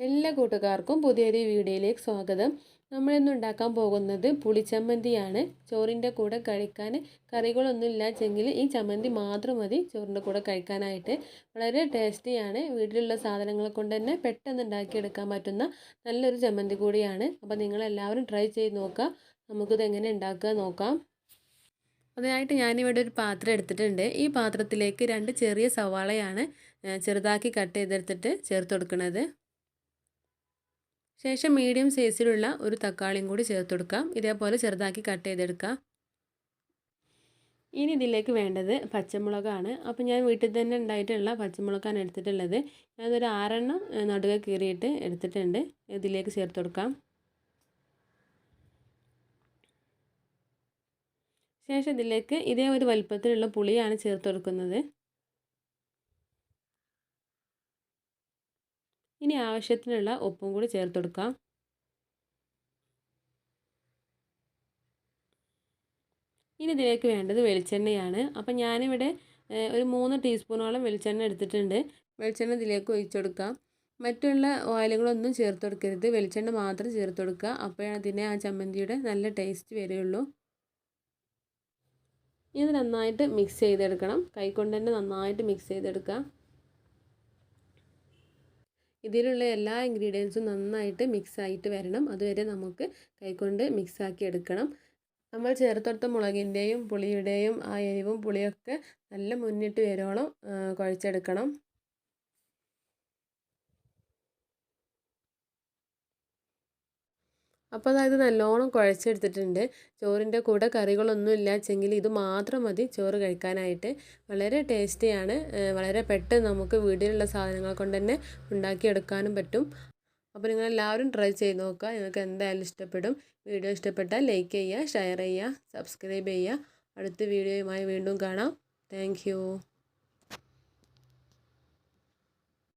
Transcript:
എല്ലാ കൂട്ടുകാർക്കും പുതിയൊരു വീഡിയോയിലേക്ക് സ്വാഗതം. നമ്മളിന്ന് ഉണ്ടാക്കാൻ പോകുന്നത് പുളിച്ചമ്മന്തിയാണ്. ചോറിൻ്റെ കൂടെ കഴിക്കാൻ കറികളൊന്നും ഇല്ലാച്ചെങ്കിൽ ഈ ചമ്മന്തി മാത്രം മതി ചോറിൻ്റെ കൂടെ കഴിക്കാനായിട്ട്. വളരെ ടേസ്റ്റിയാണ്. വീട്ടിലുള്ള സാധനങ്ങൾ കൊണ്ട് തന്നെ പെട്ടെന്ന് ഉണ്ടാക്കിയെടുക്കാൻ പറ്റുന്ന നല്ലൊരു ചമ്മന്തി കൂടിയാണ്. അപ്പോൾ നിങ്ങളെല്ലാവരും ട്രൈ ചെയ്ത് നോക്കുക. നമുക്കിത് എങ്ങനെ ഉണ്ടാക്കുക നോക്കാം. അതിനായിട്ട് ഞാനിവിടെ ഒരു പാത്രം എടുത്തിട്ടുണ്ട്. ഈ പാത്രത്തിലേക്ക് 2 ചെറിയ സവാളയാണ് ചെറുതാക്കി കട്ട് ചെയ്തെടുത്തിട്ട് ചേർത്ത് കൊടുക്കുന്നത്. ശേഷം മീഡിയം സൈസിലുള്ള ഒരു തക്കാളിയും കൂടി ചേർത്ത് കൊടുക്കാം. ഇതേപോലെ ചെറുതാക്കി കട്ട് ചെയ്തെടുക്കാം. ഇനി ഇതിലേക്ക് വേണ്ടത് പച്ചമുളകാണ്. അപ്പോൾ ഞാൻ വീട്ടിൽ തന്നെ ഉണ്ടായിട്ടുള്ള പച്ചമുളകാണ് എടുത്തിട്ടുള്ളത്. ഞാനൊരു 6 എണ്ണം നടുവെ കീറിയിട്ട് എടുത്തിട്ടുണ്ട്. ഇതിലേക്ക് ചേർത്ത് കൊടുക്കാം. ശേഷം ഇതിലേക്ക് ഇതേ ഒരു വലുപ്പത്തിലുള്ള പുളിയാണ് ചേർത്ത് കൊടുക്കുന്നത്. ഇനി ആവശ്യത്തിനുള്ള ഉപ്പും കൂടി ചേർത്ത് കൊടുക്കാം. ഇനി ഇതിലേക്ക് വേണ്ടത് വെളിച്ചെണ്ണയാണ്. അപ്പം ഞാനിവിടെ ഒരു 3 ടീസ്പൂണോളം വെളിച്ചെണ്ണ എടുത്തിട്ടുണ്ട്. വെളിച്ചെണ്ണ ഇതിലേക്ക് ഒഴിച്ചു കൊടുക്കാം. മറ്റുള്ള ഓയിലുകളൊന്നും ചേർത്ത് കൊടുക്കരുത്. വെളിച്ചെണ്ണ മാത്രം ചേർത്ത് കൊടുക്കുക. അപ്പോഴാണ് അതിന് ആ ചമ്മന്തിയുടെ നല്ല ടേസ്റ്റ് വരികയുള്ളൂ. ഇത് നന്നായിട്ട് മിക്സ് ചെയ്തെടുക്കണം. കൈകൊണ്ട് തന്നെ നന്നായിട്ട് മിക്സ് ചെയ്തെടുക്കുക. ഇതിലുള്ള എല്ലാ ഇൻഗ്രീഡിയൻസും നന്നായിട്ട് മിക്സ് ആയിട്ട് വരണം. അതുവരെ നമുക്ക് കൈകൊണ്ട് മിക്സാക്കി എടുക്കണം. നമ്മൾ ചേർത്തെടുത്ത മുളകിൻ്റെയും പുളിയുടെയും ആ എരിവും പുളിയൊക്കെ നല്ല മുന്നിട്ട് വരോളം കുഴച്ചെടുക്കണം. അപ്പോൾ അതായത് നല്ലോണം കുഴച്ചെടുത്തിട്ടുണ്ട്. ചോറിൻ്റെ കൂടെ കറികളൊന്നും ഇല്ലാച്ചെങ്കിൽ ഇത് മാത്രം മതി ചോറ് കഴിക്കാനായിട്ട്. വളരെ ടേസ്റ്റിയാണ്. വളരെ പെട്ടെന്ന് നമുക്ക് വീട്ടിലുള്ള സാധനങ്ങൾ കൊണ്ട് തന്നെ ഉണ്ടാക്കിയെടുക്കാനും പറ്റും. അപ്പോൾ നിങ്ങളെല്ലാവരും ട്രൈ ചെയ്ത് നോക്കുക. നിങ്ങൾക്ക് എന്തായാലും ഇഷ്ടപ്പെടും. വീഡിയോ ഇഷ്ടപ്പെട്ടാൽ ലൈക്ക് ചെയ്യുക, ഷെയർ ചെയ്യുക, സബ്സ്ക്രൈബ് ചെയ്യുക. അടുത്ത വീഡിയോയുമായി വീണ്ടും കാണാം. താങ്ക്